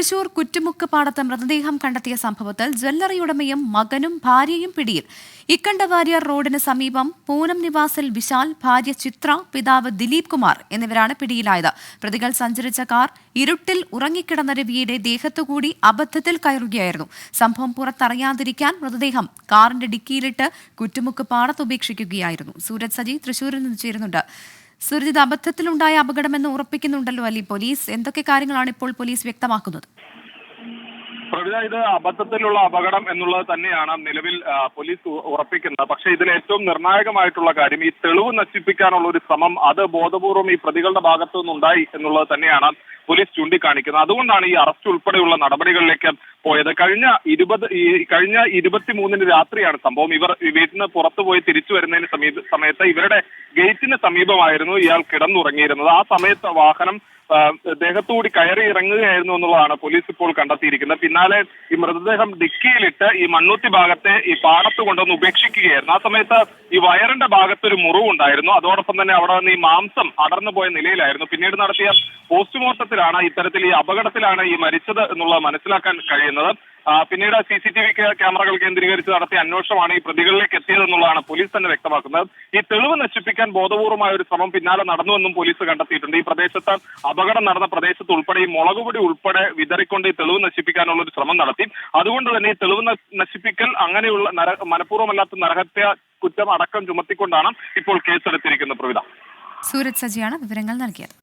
തൃശൂർ കുറ്റുമുക്ക് പാടത്ത് മൃതദേഹം കണ്ടെത്തിയ സംഭവത്തിൽ ജ്വല്ലറി ഉടമയും മകനും ഭാര്യയും പിടിയിൽ. ഇക്കണ്ടവാരിയർ റോഡിന് സമീപം പൂനം നിവാസിൽ വിശാൽ, ഭാര്യ ചിത്ര, പിതാവ് ദിലീപ് കുമാർ എന്നിവരാണ് പിടിയിലായത്. പ്രതികൾ സഞ്ചരിച്ച കാർ ഇരുട്ടിൽ ഉറങ്ങിക്കിടന്ന രവിയുടെ ദേഹത്തുകൂടി അബദ്ധത്തിൽ കയറുകയായിരുന്നു. സംഭവം പുറത്തറിയാതിരിക്കാൻ മൃതദേഹം കാറിന്റെ ഡിക്കിയിലിട്ട് കുറ്റുമുക്ക് പാടത്ത് ഉപേക്ഷിക്കുകയായിരുന്നു. സൂരജ് സജി തൃശൂരിൽ നിന്ന് ചേരുന്നുണ്ട്. സുരജിത്, അബദ്ധത്തിലുണ്ടായ അപകടമെന്ന് ഉറപ്പിക്കുന്നുണ്ടല്ലോ അല്ലെ പോലീസ്? എന്തൊക്കെ കാര്യങ്ങളാണ് ഇപ്പോൾ പോലീസ് വ്യക്തമാക്കുന്നത്? ഇത് അബദ്ധത്തിലുള്ള അപകടം എന്നുള്ളത് തന്നെയാണ് നിലവിൽ പോലീസ് ഉറപ്പിക്കുന്നത്. പക്ഷേ ഇതിൽ ഏറ്റവും നിർണായകമായിട്ടുള്ള കാര്യം ഈ തെളിവ് നശിപ്പിക്കാനുള്ള ഒരു ശ്രമം അത് ബോധപൂർവം ഈ പ്രതികളുടെ ഭാഗത്തു നിന്നുണ്ടായി എന്നുള്ളത് തന്നെയാണ് പോലീസ് ചൂണ്ടിക്കാണിക്കുന്നത്. അതുകൊണ്ടാണ് ഈ അറസ്റ്റ് ഉൾപ്പെടെയുള്ള നടപടികളിലേക്ക് പോയത്. കഴിഞ്ഞ 23 രാത്രിയാണ് സംഭവം. ഇവർ വീട്ടിന് പുറത്തുപോയി തിരിച്ചു വരുന്നതിന് സമയത്ത് ഇവരുടെ ഗേറ്റിന് സമീപമായിരുന്നു ഇയാൾ കിടന്നുറങ്ങിയിരുന്നത്. ആ സമയത്ത് വാഹനം ദേഹത്തുകൂടി കയറി ഇറങ്ങുകയായിരുന്നു എന്നുള്ളതാണ് പോലീസ് ഇപ്പോൾ കണ്ടെത്തിയിരിക്കുന്നത്. പിന്നാലെ ഈ മൃതദേഹം ഡിക്കിയിലിട്ട് ഈ മണ്ണൂത്തി ഭാഗത്തെ ഈ പാടത്ത് കൊണ്ടുവന്ന് ഉപേക്ഷിക്കുകയായിരുന്നു. ആ സമയത്ത് ഈ വയറിന്റെ ഭാഗത്തൊരു മുറിവുണ്ടായിരുന്നു. അതോടൊപ്പം തന്നെ അവിടെ നിന്ന് ഈ മാംസം അടർന്നു പോയ നിലയിലായിരുന്നു. പിന്നീട് നടത്തിയ പോസ്റ്റ്മോർട്ടത്തിലാണ് ഇത്തരത്തിൽ ഈ അപകടത്തിലാണ് ഈ മരിച്ചത് എന്നുള്ളത് മനസ്സിലാക്കാൻ കഴിയുന്നത്. പിന്നീട് CCTV ക്യാമറകൾ കേന്ദ്രീകരിച്ച് നടത്തിയ അന്വേഷണമാണ് ഈ പ്രതികളിലേക്ക് എത്തിയതെന്നുള്ളതാണ് പോലീസ് തന്നെ വ്യക്തമാക്കുന്നത്. ഈ തെളിവ് നശിപ്പിക്കാൻ ബോധപൂർവമായ ഒരു ശ്രമം പിന്നാലെ നടന്നുവെന്നും പോലീസ് കണ്ടെത്തിയിട്ടുണ്ട്. ഈ പ്രദേശത്ത് അപകടം നടന്ന പ്രദേശത്ത് ഉൾപ്പെടെ ഈ മുളകുപൊടി ഉൾപ്പെടെ വിതറിക്കൊണ്ട് ഈ തെളിവ് നശിപ്പിക്കാനുള്ള ഒരു ശ്രമം നടത്തി. അതുകൊണ്ട് തന്നെ ഈ തെളിവ് നശിപ്പിക്കൽ അങ്ങനെയുള്ള മനഃപൂർവ്വമല്ലാത്ത നരഹത്യ കുറ്റം അടക്കം ചുമത്തിക്കൊണ്ടാണ് ഇപ്പോൾ കേസെടുത്തിരിക്കുന്നത്. പ്രവിധ. സൂരജ് സജിയാണ് വിവരങ്ങൾ നൽകിയത്.